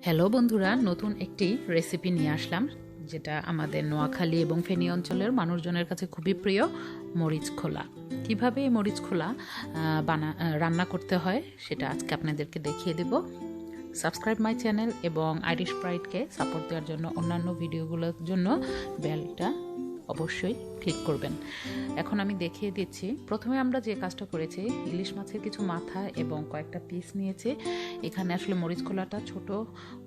Hello বন্ধুরা, নতুন একটি রেসিপি নিয়ে আসলাম যেটা আমাদের নোয়াখালী এবং ফেনী অঞ্চলের মানুষজনের কাছে খুবই প্রিয়, মরিচ খোলা। কীভাবে এই মরিচ খোলা রান্না করতে হয় সেটা আজকে আপনাদেরকে দেখিয়ে দেব। সাবস্ক্রাইব মাই চ্যানেল এবং আইরিশ প্রাইডকে সাপোর্ট দেওয়ার জন্য অন্যান্য ভিডিওগুলোর জন্য বেলটা অবশ্যই ক্লিক করবেন। এখন আমি দেখিয়ে দিচ্ছি। প্রথমে আমরা যে কাজটা করেছি, ইলিশ মাছের কিছু মাথা এবং কয়েকটা পিস নিয়েছি। এখানে আসলে মরিচ খোলাটা ছোট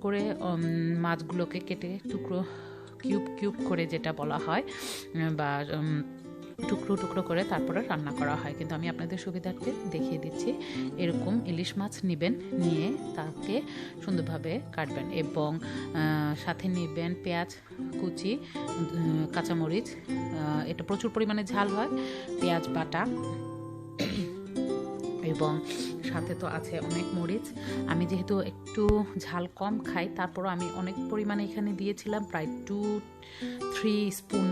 করে মাছগুলোকে কেটে টুকরো কিউব করে যেটা বলা হয় বা টুকরো টুকরো করে তারপরে রান্না করা হয়, কিন্তু আমি আপনাদের সুবিধার্থে দেখিয়ে দিচ্ছি। এরকম ইলিশ মাছ নেবেন, নিয়ে তাকে সুন্দরভাবে কাটবেন এবং সাথে নেবেন পেঁয়াজ কুচি, কাঁচামরিচ, এটা প্রচুর পরিমাণে ঝাল হয়, পেঁয়াজ বাটা এবং সাথে তো আছে অনেক মরিচ। আমি যেহেতু একটু ঝাল কম খাই, তারপরও আমি অনেক পরিমাণে এখানে দিয়েছিলাম, প্রায় 2-3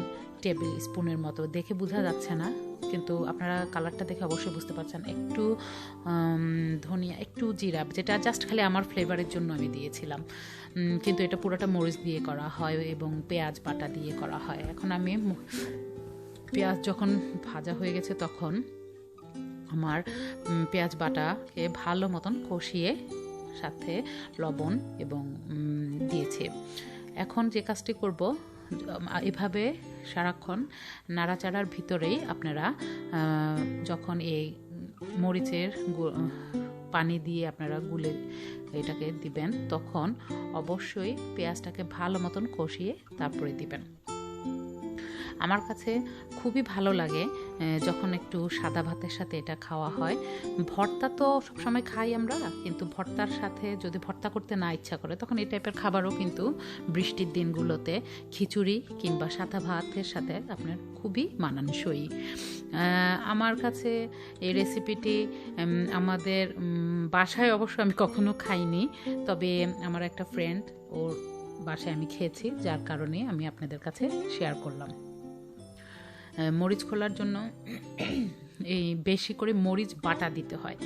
টেবিল স্পুনের মতো। দেখে বোঝা যাচ্ছে না, কিন্তু আপনারা কালারটা দেখে অবশ্যই বুঝতে পারছেন। একটু ধনিয়া, একটু জিরা, যেটা জাস্ট খালি আমার ফ্লেভারের জন্য আমি দিয়েছিলাম, কিন্তু এটা পুরোটা মরিচ দিয়ে করা হয় এবং পেঁয়াজ বাটা দিয়ে করা হয়। এখন আমি পেঁয়াজ যখন ভাজা হয়ে গেছে তখন আমার পেঁয়াজ বাটাকে ভালো মতন কষিয়ে সাথে লবণ এবং দিয়েছি। এখন যে কাজটি করব, এভাবে সারাক্ষণ নাড়াচাড়ার ভিতরেই আপনারা যখন এই মরিচের পানি দিয়ে আপনারা গুলে এটাকে দিবেন, তখন অবশ্যই পেঁয়াজটাকে ভালো মতন কষিয়ে তারপরে দিবেন। আমার কাছে খুবই ভালো লাগে যখন একটু সাদা ভাতের সাথে এটা খাওয়া হয়। ভর্তা তো সবসময় খাই আমরা, কিন্তু ভর্তার সাথে যদি ভর্তা করতে না ইচ্ছা করে, তখন এই টাইপের খাবারও কিন্তু বৃষ্টির দিনগুলোতে খিচুড়ি কিংবা সাদা ভাতের সাথে আপনার খুবই মানানসই। আমার কাছে এই রেসিপিটি আমাদের বাসায় অবশ্য আমি কখনো খাইনি, তবে আমার একটা ফ্রেন্ড, ওর বাসায় আমি খেয়েছি, যার কারণে আমি আপনাদের কাছে শেয়ার করলাম। মরিচ খোলার জন্য এই বেশি করে মরিচ বাটা দিতে হয়।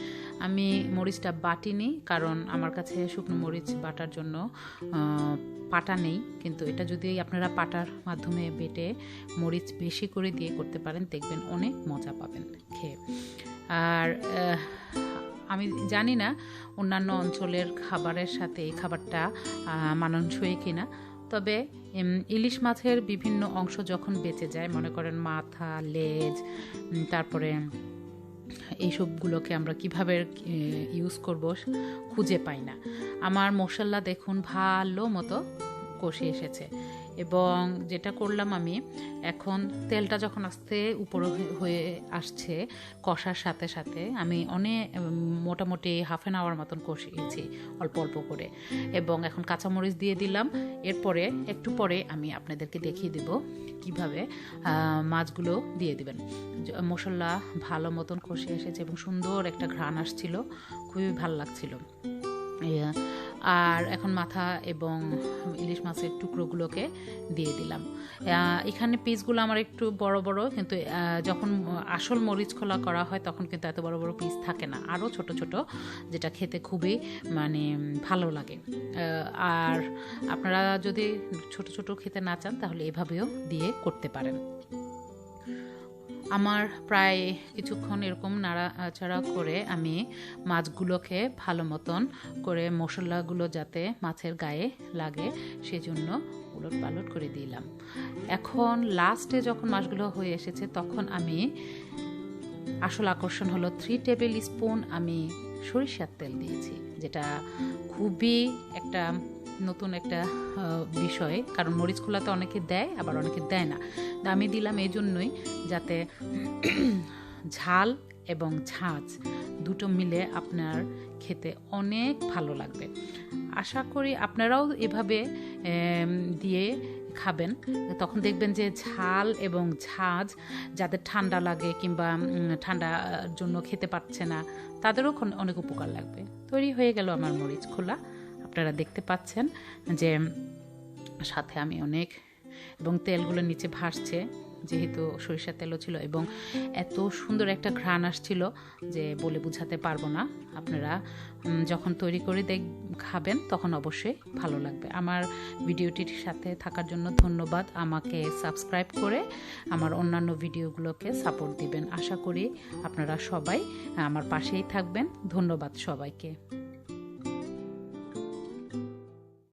আমি মরিচটা বাটিনি, কারণ আমার কাছে শুকনো মরিচ বাটার জন্য পাটা নেই, কিন্তু এটা যদি আপনারা পাটার মাধ্যমে বেটে মরিচ বেশি করে দিয়ে করতে পারেন, দেখবেন অনেক মজা পাবেন খেয়ে। আর আমি জানি না অন্যান্য অঞ্চলের খাবারের সাথে এই খাবারটা মানানসই কিনা, তবে ইলিশ মাছের বিভিন্ন অংশ যখন বেঁচে যায়, মনে করেন মাথা, লেজ, তারপরে এইসবগুলোকে আমরা কিভাবে ইউজ করব খুঁজে পাই না। আমার মশলা দেখুন ভালো মতো কষে এসেছে, এবং যেটা করলাম আমি, এখন তেলটা যখন আস্তে উপরে হয়ে আসছে কষার সাথে সাথে, আমি অনেক মোটামুটি হাফ অ্যান আওয়ার মতন কষিয়েছি অল্প অল্প করে, এবং এখন কাঁচামরিচ দিয়ে দিলাম। এরপরে একটু পরে আমি আপনাদেরকে দেখিয়ে দেব কিভাবে মাছগুলো দিয়ে দিবেন। মশলা ভালো মতন কষে এসেছে এবং সুন্দর একটা ঘ্রাণ আসছিল, খুবই ভালো লাগছিল। আর এখন মাথা এবং ইলিশ মাছের টুকরোগুলোকে দিয়ে দিলাম। এখানে পিসগুলো আমার একটু বড় বড়, কিন্তু যখন আসল মরিচ খোলা করা হয় তখন কিন্তু এত বড় বড় পিস থাকে না, আরও ছোট ছোট, যেটা খেতে খুবই ভালো লাগে। আর আপনারা যদি ছোট ছোট খেতে না চান, তাহলে এভাবেও দিয়ে করতে পারেন। আমার প্রায় কিছুক্ষণ এরকম নাড়াচাড়া করে আমি মাছগুলোকে ভালো মতন করে, মশলাগুলো যাতে মাছের গায়ে লাগে সেজন্য উলট পালট করে দিলাম। এখন লাস্টে যখন মাছগুলো হয়ে এসেছে, তখন আমি আসল আকর্ষণ হলো 3 টেবিল স্পুন আমি সরিষার তেল দিয়েছি, যেটা খুবই একটা নতুন একটা বিষয়, কারণ মরিচ খোলাতে অনেকে দেয়, আবার অনেকে দেয় না। আমি দিলাম এই জন্যই, যাতে ঝাল এবং ঝাঁঝ দুটো মিলে আপনার খেতে অনেক ভালো লাগবে। আশা করি আপনারাও এভাবে দিয়ে খাবেন, তখন দেখবেন যে ঝাল এবং ঝাঁঝ, যাদের ঠান্ডা লাগে কিংবা ঠান্ডার জন্য খেতে পারছে না, তাদেরও অনেক উপকার লাগবে। তৈরি হয়ে গেল আমার মরিচ খোলা। আপনারা দেখতে পাচ্ছেন যে সাথে আমি অনেক, এবং তেলগুলো নিচে ভাসছে, যেহেতু সরিষার তেলও ছিল, এবং এত সুন্দর একটা ঘ্রাণ আসছিল যে বলে বোঝাতে পারবো না। আপনারা যখন তৈরি করে খাবেন তখন অবশ্যই ভালো লাগবে। আমার ভিডিওটির সাথে থাকার জন্য ধন্যবাদ। আমাকে সাবস্ক্রাইব করে আমার অন্যান্য ভিডিওগুলোকে সাপোর্ট দিবেন। আশা করি আপনারা সবাই আমার পাশেই থাকবেন। ধন্যবাদ সবাইকে।